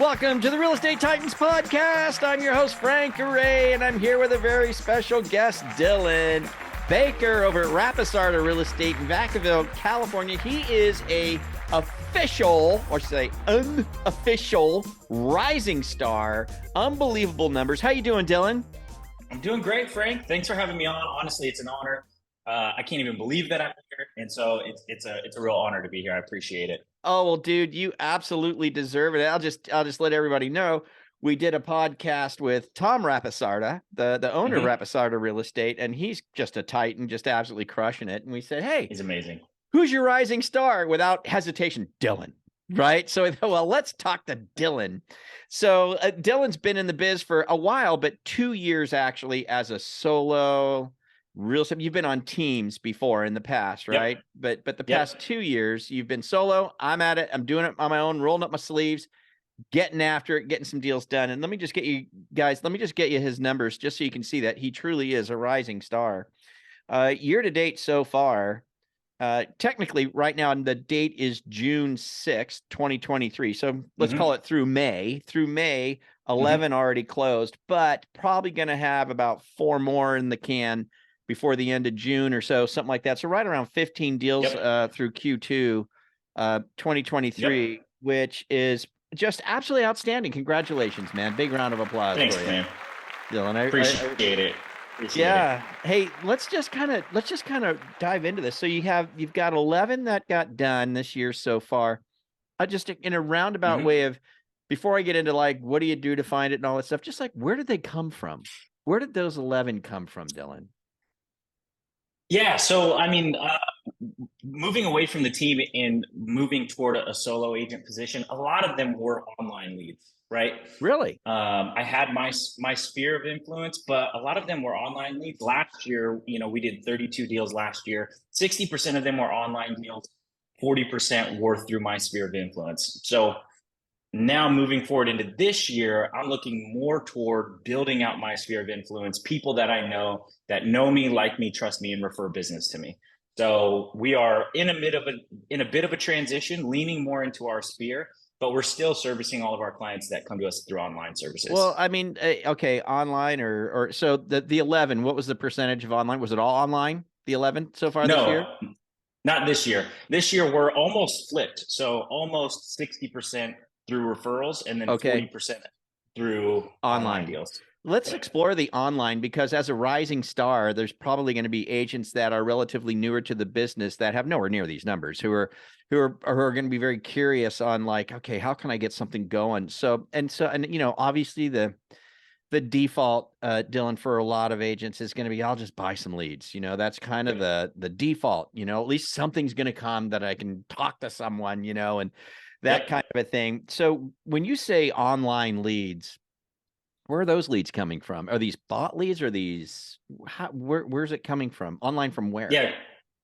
Welcome to the Real Estate Titans podcast. I'm your host, Frank Array, and I'm here with a very special guest, Dylon Baker over at Rapisarda Real Estate in Vacaville, California. He is a official, or say unofficial, rising star. Unbelievable numbers. How you doing, Dylon? I'm doing great, Frank. Thanks for having me on. Honestly, it's an honor. I can't even believe that I'm here, and so it's a real honor to be here. I appreciate it. Oh, well, dude, you absolutely deserve it. I'll just let everybody know. We did a podcast with Tom Rapisarda, the owner of Rapisarda Real Estate, and he's just a titan, just absolutely crushing it. And we said, hey, he's amazing. Who's your rising star? Without hesitation, Dylon, right? So we thought, well, let's talk to Dylon. So Dylon's been in the biz for a while, but 2 years actually as a solo real estate. You've been on teams before in the past, right? Yep. But the past 2 years, you've been solo. I'm at it. I'm doing it on my own, rolling up my sleeves, getting after it, getting some deals done. And let me just get you guys, his numbers just so you can see that he truly is a rising star. Year to date so far, technically right now, the date is June 6th, 2023. So let's call it through May. Through May, 11 already closed, but probably going to have about 4 more in the can before the end of June or so, something like that. So right around 15 deals through Q2 2023, which is just absolutely outstanding. Congratulations, man. Big round of applause. Thanks, for you, man. Dylan. I appreciate it. Hey, let's just kind of dive into this. So you've got 11 that got done this year so far. Just in a roundabout way of, before I get into like, what do you do to find it and all that stuff, just like, where did they come from? Where did those 11 come from, Dylon? Yeah. So, I mean, moving away from the team and moving toward a solo agent position, a lot of them were online leads, right? Really? I had my sphere of influence, but a lot of them were online leads. Last year, we did 32 deals last year. 60% of them were online deals. 40% were through my sphere of influence. So now moving forward into this year, I'm looking more toward building out my sphere of influence, people that I know that know me, like me, trust me, and refer business to me. So we are in a bit of a transition, leaning more into our sphere, but we're still servicing all of our clients that come to us through online services. Well, I mean, okay, online or so the 11, what was the percentage of online? Was it all online, the 11 so far this year? Not this year. This year, we're almost flipped. So almost 60% through referrals and then 40% through online deals. Let's explore the online, because as a rising star, there's probably going to be agents that are relatively newer to the business that have nowhere near these numbers, who are going to be very curious on like, okay, how can I get something going? So obviously the default, Dylon, for a lot of agents is going to be, I'll just buy some leads. That's kind of the default, at least something's going to come that I can talk to someone, and that kind of a thing. So when you say online leads, where are those leads coming from? Are these bot leads? Or where's it coming from? Online from where? Yeah,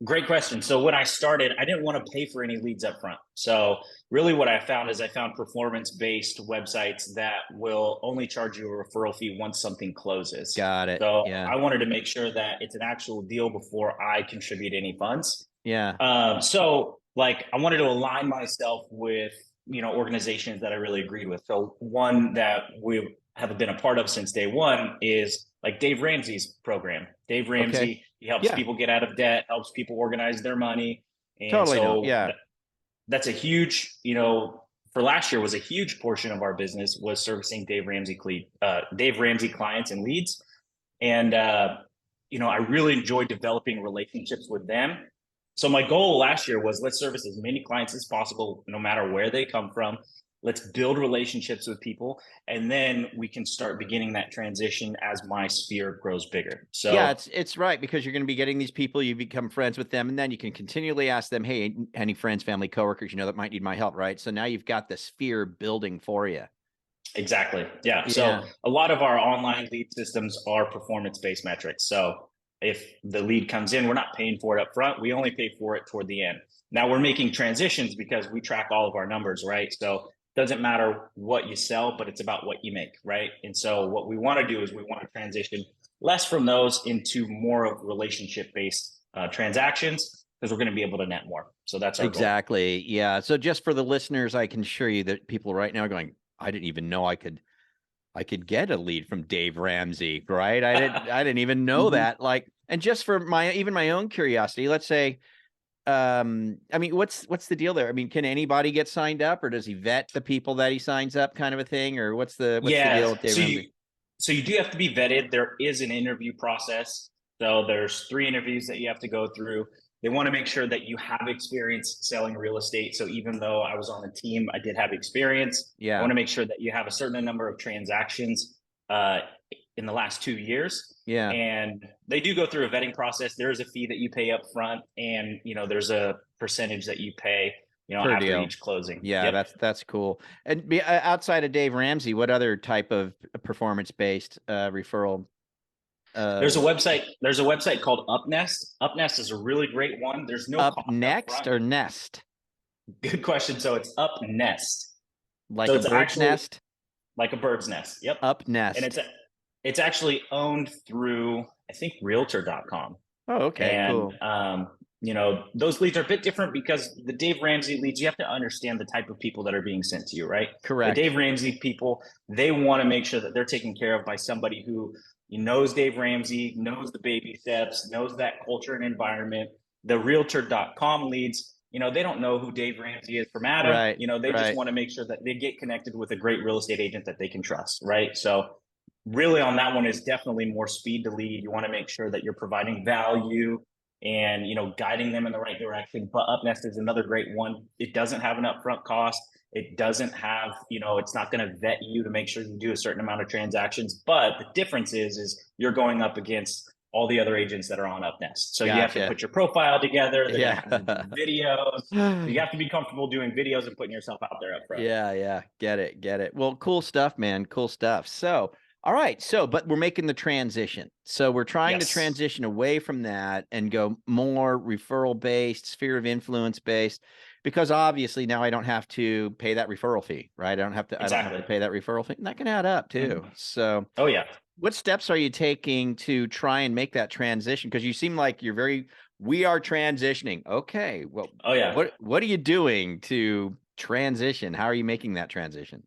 great question. So when I started, I didn't want to pay for any leads up front. So really what I found is performance-based websites that will only charge you a referral fee once something closes. Got it. So I wanted to make sure that it's an actual deal before I contribute any funds. Yeah. So like I wanted to align myself with, organizations that I really agreed with. So one that we have been a part of since day one is like Dave Ramsey's program. Dave Ramsey, he helps people get out of debt, helps people organize their money. And that's a huge, for last year was a huge portion of our business was servicing Dave Ramsey clients and leads. And, I really enjoyed developing relationships with them. So my goal last year was, let's service as many clients as possible, no matter where they come from. Let's build relationships with people, and then we can start beginning that transition as my sphere grows bigger. So yeah, it's right, because you're going to be getting these people, you become friends with them, and then you can continually ask them, hey, any friends, family, coworkers, that might need my help, right? So now you've got the sphere building for you. Exactly. Yeah. So a lot of our online lead systems are performance-based metrics. So if the lead comes in, we're not paying for it up front. We only pay for it toward the end. Now we're making transitions because we track all of our numbers, right? So it doesn't matter what you sell, but it's about what you make, right? And so what we want to do is we want to transition less from those into more of relationship-based transactions, because we're going to be able to net more. So that's our goal. Yeah. So just for the listeners, I can assure you that people right now are going, I didn't even know I could get a lead from Dave Ramsey, right? I didn't even know Mhm. that. Like, and just for my own curiosity, let's say, I mean, what's the deal there? I mean, can anybody get signed up, or does he vet the people that he signs up, kind of a thing, or what's the deal Yeah. with Dave Ramsey? So you do have to be vetted. There is an interview process. So there's 3 interviews that you have to go through. They want to make sure that you have experience selling real estate. So even though I was on the team, I did have experience. I Yeah, want to make sure that you have a certain number of transactions uh, in the last 2 years. yeah, And they do go through a vetting process. There is a fee that you pay up front, and there's a percentage that you pay, per after deal. each closing. Yeah, Yep. that's cool. And outside of Dave Ramsey, what other type of performance based referral? There's Uh, a website. There's a website called UpNest. UpNest is a really great one. There's no up cost up next front. or nest, Good question. So it's UpNest. like So a it's bird's actually nest? like a bird's nest. Yep. Up And nest. it's actually owned through, I think, realtor.com. Oh, okay, And cool. those leads are a bit different because the Dave Ramsey leads, you have to understand the type of people that are being sent to you, right? The Correct. Dave Ramsey people, they want to make sure that they're taken care of by somebody who knows Dave Ramsey, knows the baby steps, knows that culture and environment. The realtor.com leads, they don't know who Dave Ramsey is from Adam. Right, They just right. want to make sure that they get connected with a great real estate agent that they can trust, right? So really on that one is definitely more speed to lead. You want to make sure that you're providing value and guiding them in the right direction. But UpNest is another great one. It doesn't have an upfront cost. It doesn't have, it's not going to vet you to make sure you do a certain amount of transactions. But the difference is you're going up against all the other agents that are on UpNest. So you have to Gotcha. put your profile together. They're going to have to do Yeah. videos. So you have to be comfortable doing videos and putting yourself out there up front. Yeah, yeah. Get it, get it. Well, cool stuff, man. Cool stuff. So, all right. So, but we're making the transition. So we're trying to Yes, transition away from that and go more referral based, sphere of influence based, because obviously now I don't have to pay that referral fee, right? I don't have to exactly. pay that referral fee. And that can add up too. Mhm. So Oh, yeah. what steps are you taking to try and make that transition? Because you seem like we are transitioning. Okay. Well, Oh, yeah. what are you doing to transition? How are you making that transition?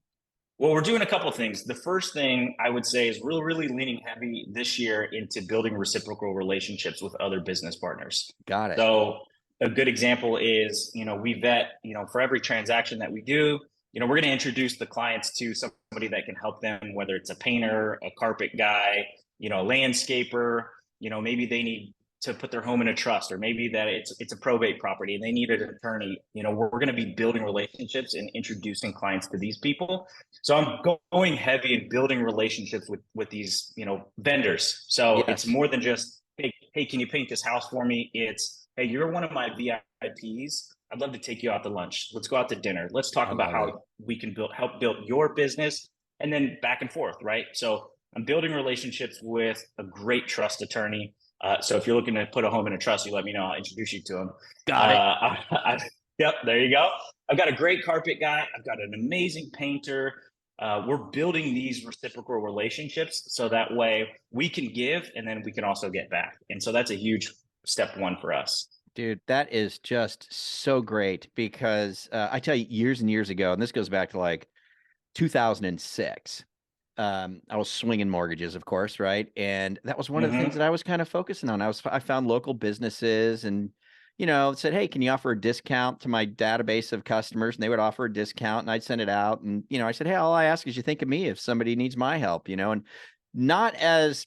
Well, we're doing a couple of things. The first thing I would say is really, really leaning heavy this year into building reciprocal relationships with other business partners. Got it. So a good example is, we vet, for every transaction that we do, we're going to introduce the clients to somebody that can help them, whether it's a painter, a carpet guy, landscaper, maybe they need to put their home in a trust, or maybe that it's a probate property and they need an attorney. We're going to be building relationships and introducing clients to these people. So I'm going heavy in building relationships with these, vendors. So it's Yes. more than just, hey, can you paint this house for me? It's, hey, you're one of my VIPs. I'd love to take you out to lunch. Let's go out to dinner. Let's talk I about love it. how we can help build your business, and then back and forth, right? So I'm building relationships with a great trust attorney. So if you're looking to put a home in a trust, you let me know. I'll introduce you to him. Got it. Yep, there you go. I've got a great carpet guy. I've got an amazing painter. We're building these reciprocal relationships so that way we can give and then we can also get back. And so that's a huge step one for us. Dude, that is just so great because I tell you, years and years ago, and this goes back to like 2006. I was swinging mortgages, of course, right? And that was one of the things Mm-hmm. that I was kind of focusing on. I found local businesses and, said, hey, can you offer a discount to my database of customers? And they would offer a discount and I'd send it out. And, I said, hey, all I ask is you think of me if somebody needs my help, and not as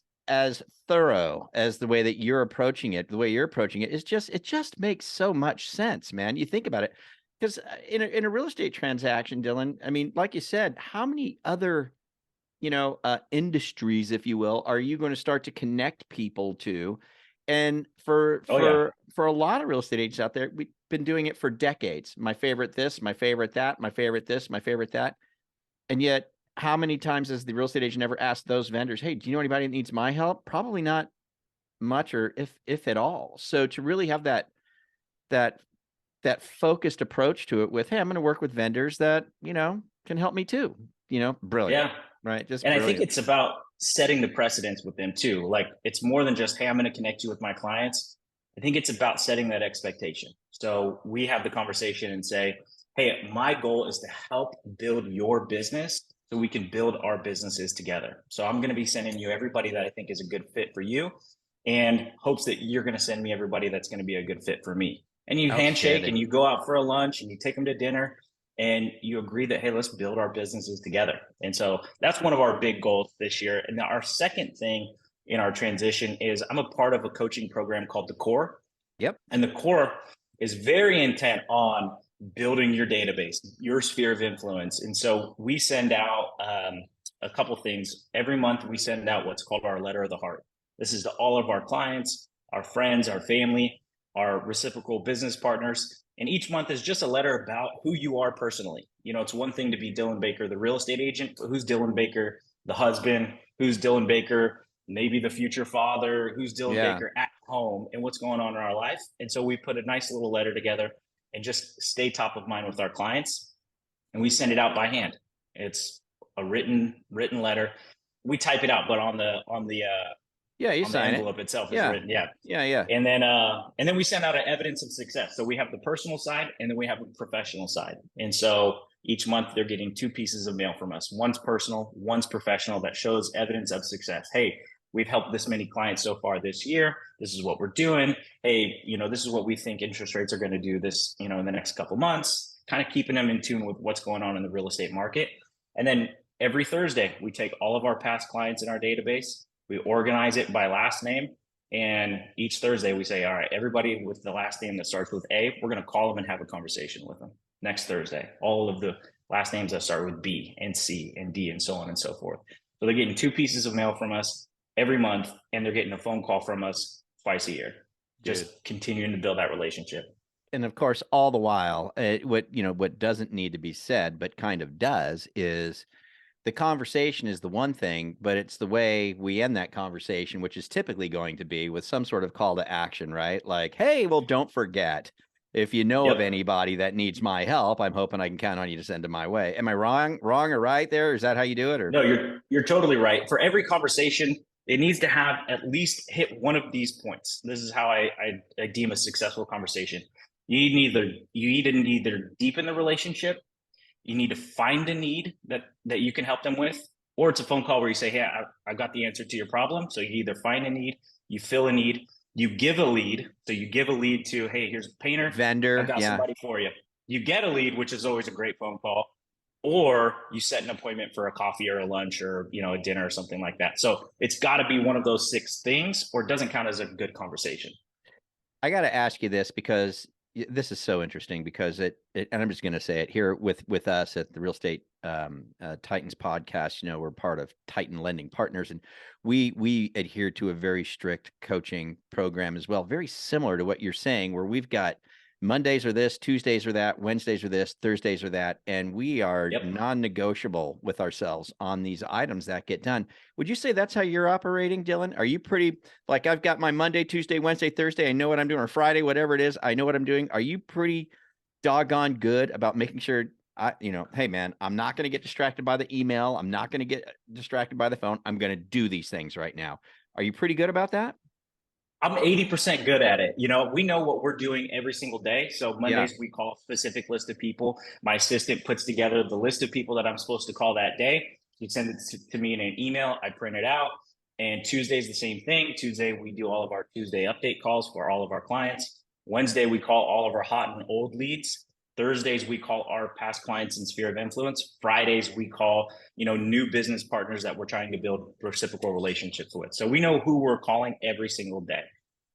thorough as the way that you're approaching it. The way you're approaching it it just makes so much sense, man. You think about it. Because in a real estate transaction, Dylan, I mean, like you said, how many other industries, if you will, are you going to start to connect people to? And for Oh, yeah. a lot of real estate agents out there, we've been doing it for decades. My favorite this, my favorite that, my favorite this, my favorite that. And yet, how many times has the real estate agent ever asked those vendors, hey, do you know anybody that needs my help? Probably not much, or if at all. So to really have that that focused approach to it with, hey, I'm going to work with vendors that, can help me too. Brilliant, Yeah. right? Just And I think brilliant. it's about setting the precedence with them too. Like it's more than just, hey, I'm going to connect you with my clients. I think it's about setting that expectation. So we have the conversation and say, hey, my goal is to help build your business so we can build our businesses together. So I'm going to be sending you everybody that I think is a good fit for you, and hopes that you're going to send me everybody that's going to be a good fit for me. And you handshake and Outstanding. you go out for a lunch and you take them to dinner and you agree that, hey, let's build our businesses together. And so that's one of our big goals this year. And our second thing in our transition is I'm a part of a coaching program called the Core. Yep. And the Core is very intent on building your database, your sphere of influence. And so we send out a couple things every month. We send out what's called our letter of the heart. This is to all of our clients, our friends, our family, our reciprocal business partners. And each month is just a letter about who you are personally. You know, it's one thing to be Dylon Baker, the real estate agent, but who's Dylon Baker, the husband? Who's Dylon Baker, maybe the future father? Who's Dylon Baker at home, and what's going on in our life? And so we put a nice little letter together and just stay top of mind with our clients. And we send it out by hand. It's a written letter. We type it out, but on the you on the sign envelope itself is Yeah. written. Yeah. Yeah. And then we send out an evidence of success. So we have the personal side and then we have a professional side. And so each month they're getting 2 pieces of mail from us. One's personal, one's professional, that shows evidence of success. Hey, we've helped this many clients so far this year. This is what we're doing. Hey, you know, this is what we think interest rates are going to do this, you know, in the next couple months, kind of keeping them in tune with what's going on in the real estate market. And then every Thursday, we take all of our past clients in our database, we organize it by last name. And each Thursday we say, all right, everybody with the last name that starts with A, we're going to call them and have a conversation with them next Thursday. All of the last names that start with B and C and D and so on and so forth. So they're getting 2 pieces of mail from us every month, and they're getting a phone call from us twice a year, just continuing to build that relationship. And of course, all the while, what doesn't need to be said, but kind of does, is the conversation is the one thing, but it's the way we end that conversation, which is typically going to be with some sort of call to action, right? Like, hey, well, don't forget, if you know of anybody that needs my help, I'm hoping I can count on you to send them my way. Am I wrong or right there? Is that how you do it? Or no, you're totally right. For every conversation, it needs to have at least hit one of these points. This is how I deem a successful conversation. You need to either deepen the relationship, you need to find a need that you can help them with, or it's a phone call where you say, hey, I got the answer to your problem. So you either find a need, you fill a need, you give a lead. So you give a lead to, hey, here's a painter, vendor, I got somebody for you. You get a lead, which is always a great phone call, or you set an appointment for a coffee or a lunch or, you know, a dinner or something like that. So it's got to be one of those 6 things, or it doesn't count as a good conversation. I got to ask you this because this is so interesting, because and I'm just going to say it here with us at the Real Estate Titans podcast. You know, we're part of Titan Lending Partners, and we adhere to a very strict coaching program as well, very similar to what you're saying, where we've got Mondays are this, Tuesdays are that, Wednesdays are this, Thursdays are that, and we are non-negotiable with ourselves on these items that get done. Would you say that's how you're operating, Dylon? Are you pretty, like, I've got my Monday, Tuesday, Wednesday, Thursday, I know what I'm doing, or Friday, whatever it is, I know what I'm doing. Are you pretty doggone good about making sure, hey man, I'm not going to get distracted by the email, I'm not going to get distracted by the phone, I'm going to do these things right now? Are you pretty good about that? I'm 80% good at it. You know, we know what we're doing every single day. So Mondays we call a specific list of people. My assistant puts together the list of people that I'm supposed to call that day. You send it to me in an email. I print it out. And Tuesday's the same thing. Tuesday, we do all of our Tuesday update calls for all of our clients. Wednesday, we call all of our hot and old leads. Thursdays, we call our past clients in sphere of influence. Fridays, we call, you know, new business partners that we're trying to build reciprocal relationships with. So we know who we're calling every single day.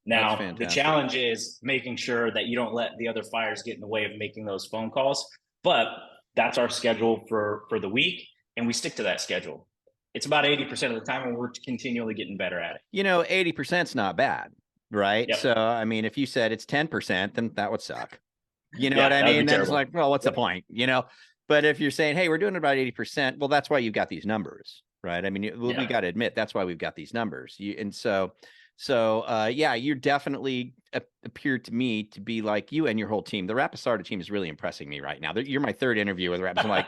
Now, the challenge is making sure that you don't let the other fires get in the way of making those phone calls. But that's our schedule for the week, and we stick to that schedule. It's about 80% of the time, and we're continually getting better at it. You know, 80% is not bad, right? So, I mean, if you said it's 10%, then that would suck. You know what I mean? Then it's like, well, what's the point? You know, but if you're saying, hey, we're doing about 80%, well, that's why you've got these numbers, right? I mean, we got to admit, that's why we've got these numbers. You definitely appear to me to be like you and your whole team. The Rapisarda team is really impressing me right now. You're my 3rd interview with Rapis. I'm like,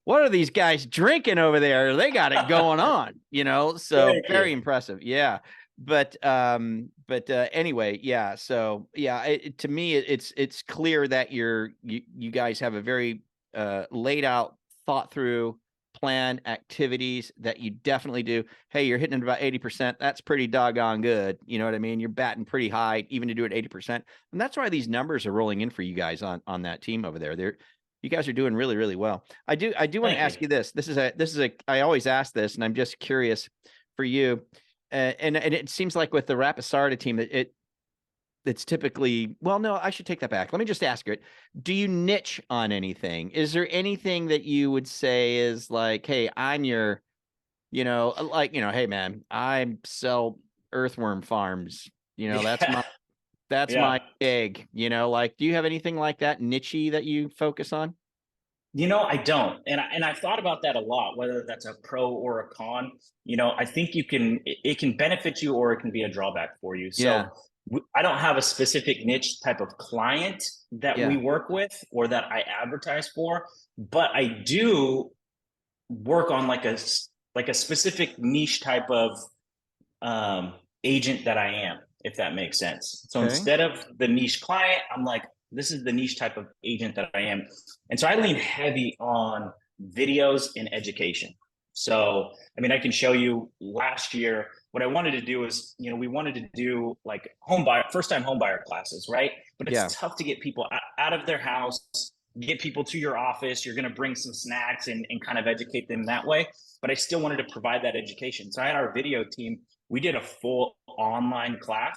what are these guys drinking over there? They got it going on, you know? So very impressive. Yeah. Anyway, yeah. So yeah, to me, it's clear that you guys have a very laid out, thought through plan activities that you definitely do. Hey, you're hitting it about 80%. That's pretty doggone good. You know what I mean? You're batting pretty high, even to do it 80%. And that's why these numbers are rolling in for you guys on that team over there. You guys are doing really, really well. I do want to Thank ask you. you this. This is I always ask this, and I'm just curious for you. And it seems like with the Rapisarda team that it's typically, well, no, I should take that back. Let me just ask it. Do you niche on anything? Is there anything that you would say is like, hey, I'm your, hey man, I sell earthworm farms. Yeah. That's Yeah. my gig. Like, do you have anything like that niche-y that you focus on? I don't. And I've thought about that a lot, whether that's a pro or a con. I think it can benefit you or it can be a drawback for you. Yeah. So I don't have a specific niche type of client that we Yeah. work with or that I advertise for, but I do work on like a specific niche type of um, agent that I am, if that makes sense. So Okay. instead of the niche client, I'm like, this is the niche type of agent that I am. And so I lean heavy on videos and education. So, I mean, I can show you last year what I wanted to do is, we wanted to do like first time home buyer classes, right? But it's Yeah. tough to get people out of their house, get people to your office. You're going to bring some snacks and kind of educate them that way. But I still wanted to provide that education. So I had our video team. We did a full online class.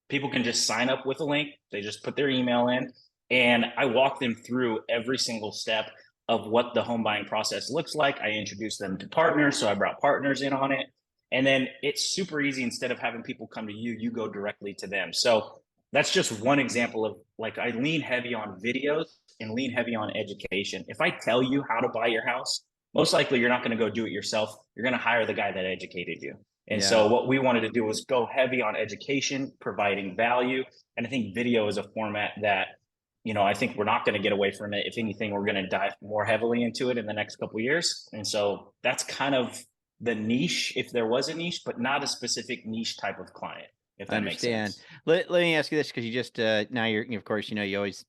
People can just sign up with a link. They just put their email in, and I walk them through every single step of what the home buying process looks like. I introduced them to partners, so I brought partners in on it. And then it's super easy. Instead of having people come to you, you go directly to them. So that's just one example of like I lean heavy on videos and lean heavy on education. If I tell you how to buy your house, most likely you're not going to go do it yourself. You're going to hire the guy that educated you. And Yeah. so what we wanted to do was go heavy on education, providing value. And I think video is a format that, I think we're not going to get away from it. If anything, we're going to dive more heavily into it in the next couple of years. And so that's kind of the niche, if there was a niche, but not a specific niche type of client, if I that makes understand. sense. Let me ask you this, because you just now of course, you always,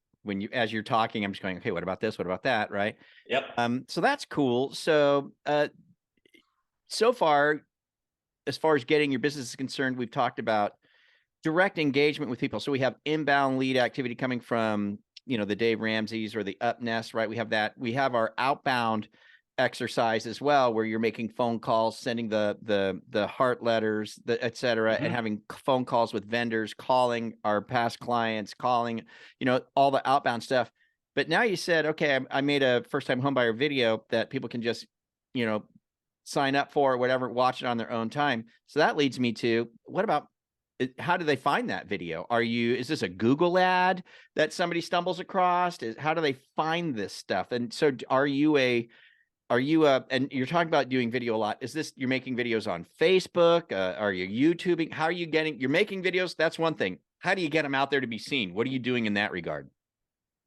as you're talking, I'm just going, okay, what about this? What about that? Right. Yep. So that's cool. So far, as far as getting your business is concerned, we've talked about direct engagement with people. So we have inbound lead activity coming from, the Dave Ramsey's or the Up Nest, right? We have that. We have our outbound exercise as well, where you're making phone calls, sending the heart letters, et cetera, and having phone calls with vendors, calling our past clients, calling, all the outbound stuff. But now you said, okay, I made a first time homebuyer video that people can just, sign up for or whatever, watch it on their own time. So that leads me to, what about, how do they find that video? Is this a Google ad that somebody stumbles across? How do they find this stuff? And so and you're talking about doing video a lot. You're making videos on Facebook? Are you YouTubing? How are you you're making videos? That's one thing. How do you get them out there to be seen? What are you doing in that regard?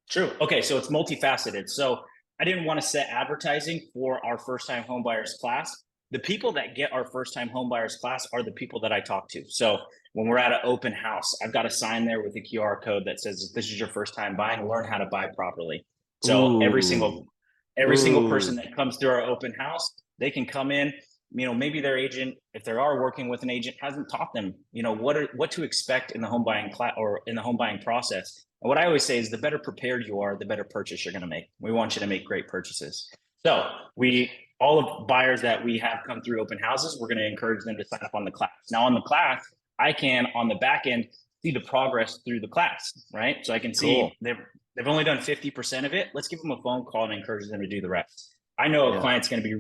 True. Okay, so it's multifaceted. So I didn't want to set advertising for our first time homebuyers class. The people that get our first time homebuyers class are the people that I talk to. So when we're at an open house, I've got a sign there with a QR code that says, "This is your first time buying. Learn how to buy properly." So Ooh. every single person Ooh. that comes through our open house, they can come in. Maybe their agent, if they are working with an agent, hasn't taught them, what to expect in the home buying class or in the home buying process. And what I always say is the better prepared you are, the better purchase you're going to make. We want you to make great purchases. So all of buyers that we have come through open houses, we're going to encourage them to sign up on the class. Now on the class, I can, on the back end, see the progress through the class, right? So I can Cool. see they've only done 50% of it. Let's give them a phone call and encourage them to do the rest. I know a client's going to be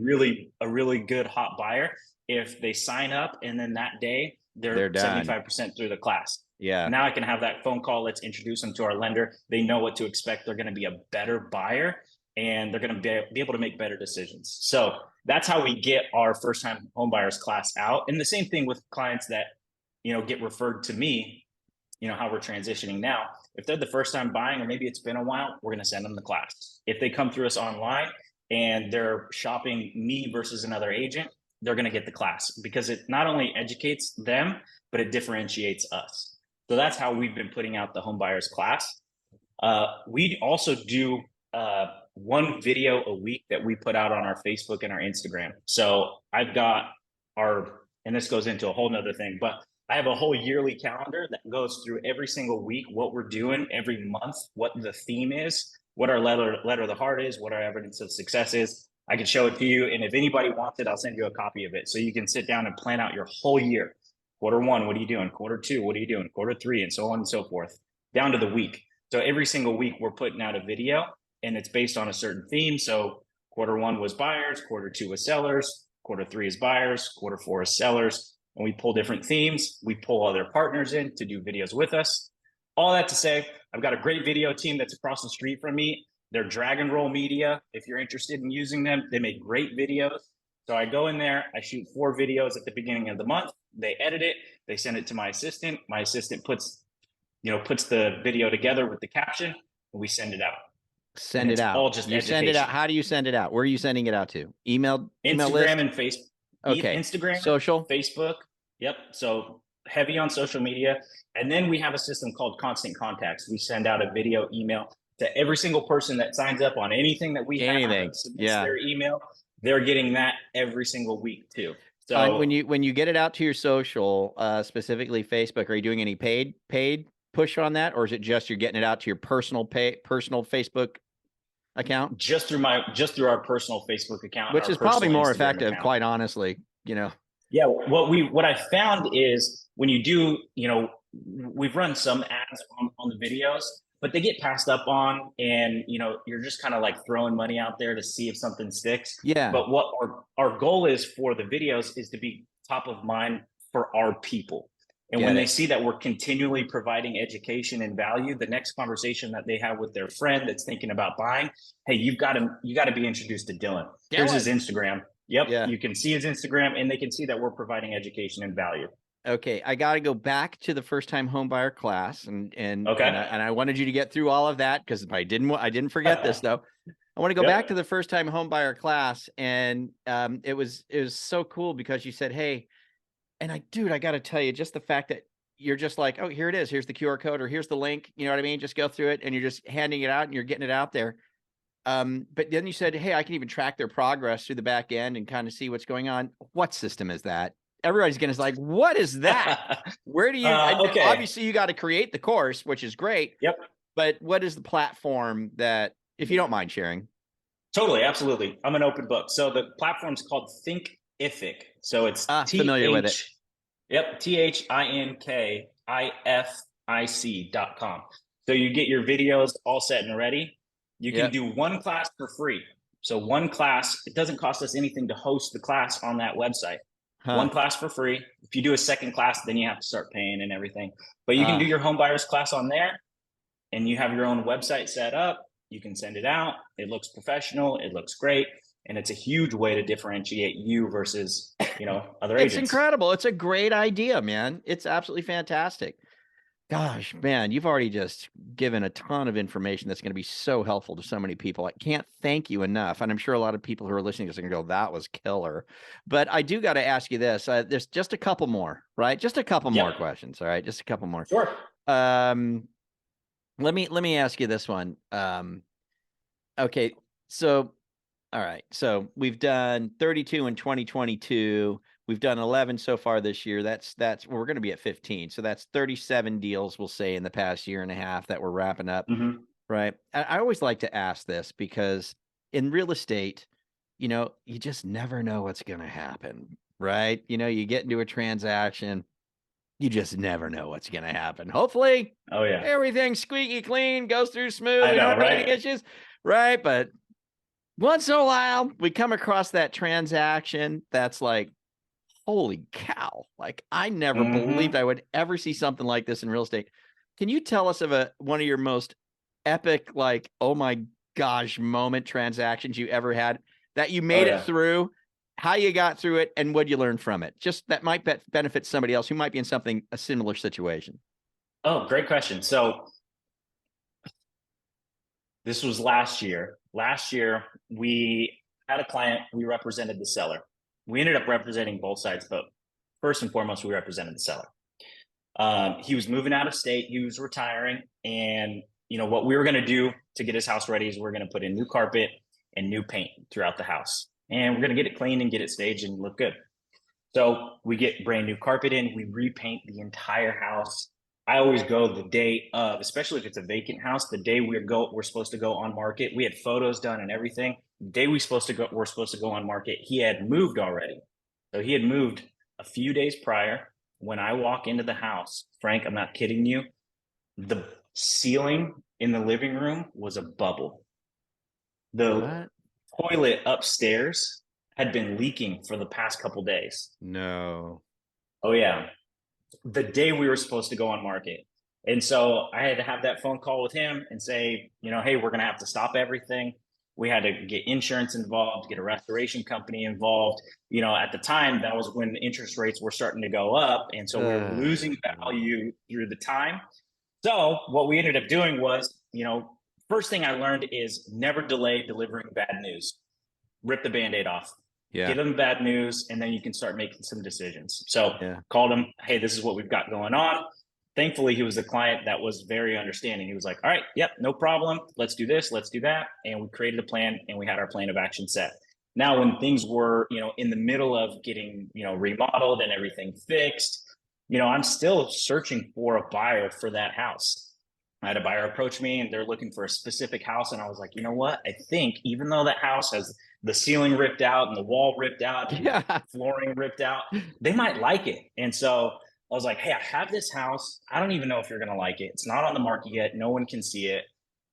a really good hot buyer if they sign up and then that day they're done. 75% through the class. Yeah. Now I can have that phone call. Let's introduce them to our lender. They know what to expect. They're going to be a better buyer and they're going to be able to make better decisions. So that's how we get our first time home buyers class out. And the same thing with clients that, get referred to me, how we're transitioning now. If they're the first time buying, or maybe it's been a while, we're going to send them the class. If they come through us online and they're shopping me versus another agent, they're going to get the class, because it not only educates them, but it differentiates us. So that's how we've been putting out the home buyers class. We also do one video a week that we put out on our Facebook and our Instagram. So I've got and this goes into a whole nother thing, but I have a whole yearly calendar that goes through every single week, what we're doing every month, what the theme is, what our letter of the heart is, what our evidence of success is. I can show it to you. And if anybody wants it, I'll send you a copy of it. So you can sit down and plan out your whole year. Quarter one, what are you doing? Quarter two, what are you doing? Quarter three, and so on and so forth, down to the week. So every single week we're putting out a video, and it's based on a certain theme. So quarter one was buyers, quarter two was sellers, quarter three is buyers, quarter four is sellers. And we pull different themes. We pull other partners in to do videos with us. All that to say, I've got a great video team that's across the street from me. They're Drag and Roll Media. If you're interested in using them, they make great videos. So I go in there, I shoot 4 videos at the beginning of the month. They edit it, they send it to my assistant. My assistant puts the video together with the caption, and we send it out. Send it out. All just you send it out. How do you send it out? Where are you sending it out to? Email Instagram list? and Facebook. Okay. Instagram, social, Facebook. Yep. So heavy on social media. And then we have a system called Constant Contacts. We send out a video email to every single person that signs up on anything that we have, submits their email. They're getting that every single week too. So when you get it out to your social, specifically Facebook, are you doing any paid push on that, or is it just you're getting it out to your personal Facebook account? Just through our personal Facebook account, which is probably more effective, quite honestly. Yeah. What I found is when you do, we've run some ads on the videos, but they get passed up on, and you're just kind of like throwing money out there to see if something sticks. Yeah. But what our goal is for the videos is to be top of mind for our people. And when they see that we're continually providing education and value, the next conversation that they have with their friend that's thinking about buying, hey, you got to be introduced to Dylan. Here's his Instagram. Yep. Yeah. You can see his Instagram, and they can see that we're providing education and value. Okay, I got to go back to the first time home buyer class, and okay. and I wanted you to get through all of that, because I didn't forget this though. I want to go back to the first time home buyer class, and it was so cool because you said, hey, and I got to tell you, just the fact that you're just like, oh, here it is, here's the QR code, or here's the link, you know what I mean? Just go through it, and you're just handing it out, and you're getting it out there. But then you said, hey, I can even track their progress through the back end and kind of see what's going on. What system is that? Everybody's going to be like, what is that? Where do you, obviously you got to create the course, which is great. Yep. But what is the platform that, if you don't mind sharing? Totally. Absolutely. I'm an open book. So the platform's called Thinkific. So it's familiar with it. Yep. THINKIFIC.com. So you get your videos all set and ready. You can do one class for free. So one class, it doesn't cost us anything to host the class on that website. One class for free. If you do a second class, then you have to start paying and everything. But you can do your home buyers class on there, and you have your own website set up. You can send it out. It looks professional. It looks great. And it's a huge way to differentiate you versus, other agents. It's incredible. It's a great idea, man. It's absolutely fantastic. Gosh, man, you've already just given a ton of information that's going to be so helpful to so many people. I can't thank you enough. And I'm sure a lot of people who are listening to this are going to go, that was killer. But I do got to ask you this. There's just a couple more, right? Just a couple more questions. All right. Just a couple more. Sure. Let me ask you this one. Okay. So, all right. So we've done 32 in 2022. We've done 11 so far this year. We're going to be at 15. So that's 37 deals, we'll say, in the past year and a half that we're wrapping up. Mm-hmm. Right. I always like to ask this, because in real estate, you just never know what's going to happen. Right. You get into a transaction, you just never know what's going to happen. Hopefully, everything's squeaky clean, goes through smooth. I know, right? Any issues. Right. But once in a while, we come across that transaction that's like, holy cow. Like, I never believed I would ever see something like this in real estate. Can you tell us of one of your most epic, like, oh my gosh, moment transactions you ever had, that you made it through, how you got through it, and what you learned from it? Just that might benefit somebody else who might be in a similar situation. Oh, great question. So this was last year. Last year, we had a client, we represented the seller. we ended up representing both sides, but first and foremost, we represented the seller. He was moving out of state. He was retiring. And, what we were going to do to get his house ready is we're going to put in new carpet and new paint throughout the house. And we're going to get it clean and get it staged and look good. So we get brand new carpet in. We repaint the entire house. I always go the day of, especially if it's a vacant house, the day we're supposed to go on market. We had photos done and everything. The day we're supposed to go on market, he had moved already. So he had moved a few days prior. When I walk into the house, Frank, I'm not kidding you, the ceiling in the living room was a bubble. The toilet upstairs had been leaking for the past couple days. No. Oh, yeah. The day we were supposed to go on market. And so I had to have that phone call with him and say, hey, we're going to have to stop everything. We had to get insurance involved, get a restoration company involved. At the time, that was when interest rates were starting to go up. And so we were losing value through the time. So what we ended up doing was, first thing I learned is never delay delivering bad news. Rip the Band-Aid off. Yeah. Give them bad news, and then you can start making some decisions. So called him, hey, this is what we've got going on. Thankfully, he was a client that was very understanding. He was like, all right, yep, no problem. Let's do this, let's do that. And we created a plan, and we had our plan of action set. Now, when things were, in the middle of getting, remodeled and everything fixed, I'm still searching for a buyer for that house. I had a buyer approach me, and they're looking for a specific house. And I was like, you know what? I think even though that house has the ceiling ripped out and the wall ripped out, and the flooring ripped out, they might like it. And so I was like, hey, I have this house. I don't even know if you're going to like it. It's not on the market yet. No one can see it,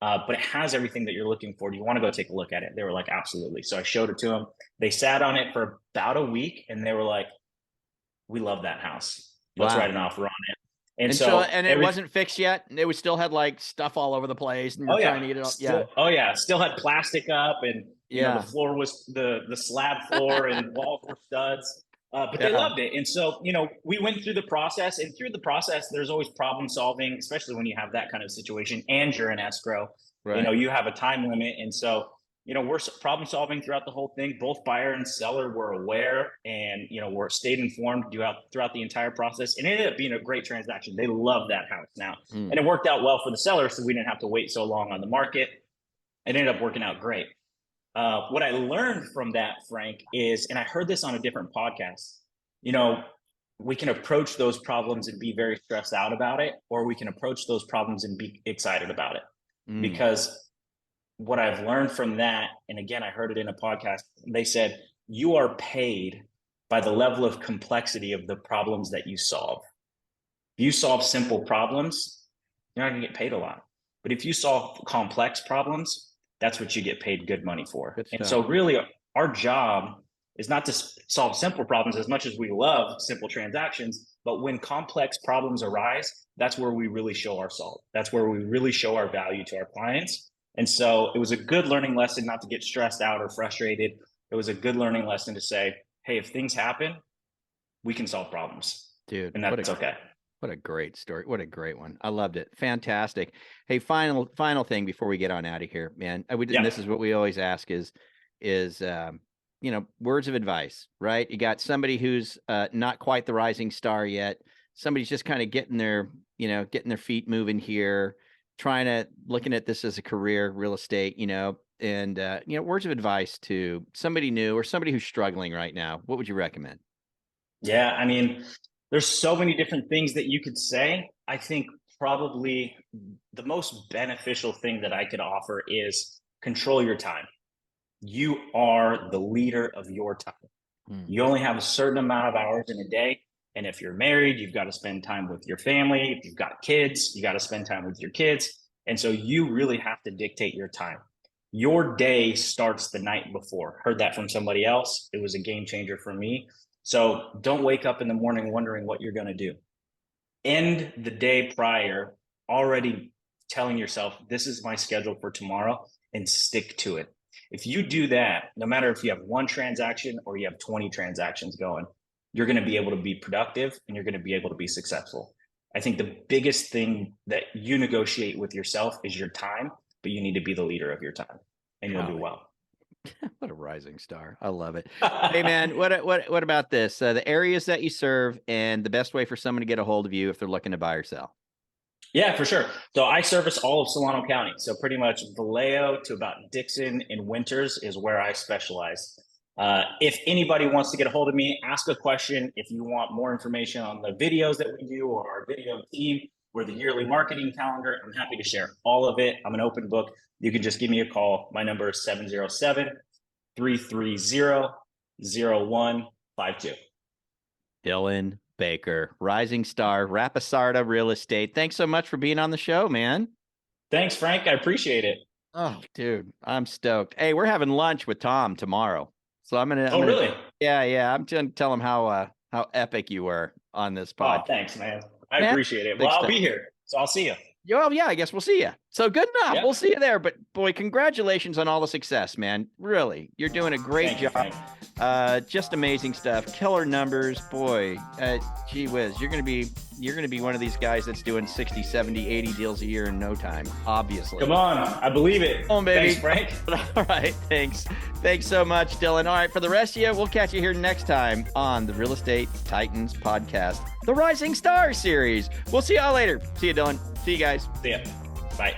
but it has everything that you're looking for. Do you want to go take a look at it? They were like, absolutely. So I showed it to them. They sat on it for about a week, and they were like, we love that house. Let's write an offer on it. And so it wasn't fixed yet. It was still had like stuff all over the place, and you're trying to get it up. Still had plastic up, and the floor was the slab floor, and walls were studs. But they loved it. And so, we went through the process, and through the process, there's always problem solving, especially when you have that kind of situation and you're in escrow. Right. You have a time limit. And so, we're problem solving throughout the whole thing. Both buyer and seller were aware, and, we're stayed informed throughout the entire process. And it ended up being a great transaction. They love that house now. And it worked out well for the seller, so we didn't have to wait so long on the market. It ended up working out great. What I learned from that, Frank, is, and I heard this on a different podcast, we can approach those problems and be very stressed out about it, or we can approach those problems and be excited about it. Because what I've learned from that, and again, I heard it in a podcast, they said, you are paid by the level of complexity of the problems that you solve. If you solve simple problems, you're not going to get paid a lot. But if you solve complex problems, that's what you get paid good money for. And so really our job is not to solve simple problems as much as we love simple transactions, but when complex problems arise, that's where we really show our salt. That's where we really show our value to our clients. And so it was a good learning lesson not to get stressed out or frustrated. It was a good learning lesson to say, hey, if things happen, we can solve problems. Dude, and that's okay. What a great story. What a great one. I loved it. Fantastic. Hey, final thing before we get on out of here, man. And this is what we always ask is words of advice, right? You got somebody who's not quite the rising star yet. Somebody's just kind of getting their feet moving here, looking at this as a career, real estate, and words of advice to somebody new or somebody who's struggling right now. What would you recommend? Yeah, I mean, there's so many different things that you could say. I think probably the most beneficial thing that I could offer is control your time. You are the leader of your time. You only have a certain amount of hours in a day. And if you're married, you've got to spend time with your family. If you've got kids, you got to spend time with your kids. And so you really have to dictate your time. Your day starts the night before. Heard that from somebody else. It was a game changer for me. So don't wake up in the morning wondering what you're going to do. End the day prior, already telling yourself, this is my schedule for tomorrow, and stick to it. If you do that, no matter if you have one transaction or you have 20 transactions going, you're going to be able to be productive and you're going to be able to be successful. I think the biggest thing that you negotiate with yourself is your time, but you need to be the leader of your time, and you'll do well. What a rising star. I love it. Hey man, what about this? The areas that you serve and the best way for someone to get a hold of you if they're looking to buy or sell. Yeah, for sure. So I service all of Solano County. So pretty much Vallejo to about Dixon and Winters is where I specialize. If anybody wants to get a hold of me, ask a question. If you want more information on the videos that we do or our video team or the yearly marketing calendar, I'm happy to share all of it. I'm an open book. You can just give me a call. My number is 707-330-0152. Dylon Baker, rising star, Rapisarda Real Estate. Thanks so much for being on the show, man. Thanks, Frank. I appreciate it. Oh, dude, I'm stoked. Hey, we're having lunch with Tom tomorrow. So I'm gonna. Really? Yeah. I'm gonna tell him how epic you were on this podcast. Oh, thanks, man. I appreciate it. Well, I'll be here, so I'll see you. Well, yeah, I guess we'll see you. So good enough. Yep. We'll see you there. But boy, congratulations on all the success, man. Really, you're doing a great job. Just amazing stuff. Killer numbers, boy. Gee whiz, you're gonna be one of these guys that's doing 60, 70, 80 deals a year in no time. Obviously. Come on, I believe it. Come on, baby. Thanks, Frank. All right, thanks so much, Dylon. All right, for the rest of you, we'll catch you here next time on the Real Estate Titans podcast, the Rising Star series. We'll see y'all later. See you, Dylon. See you guys. See ya. Bye.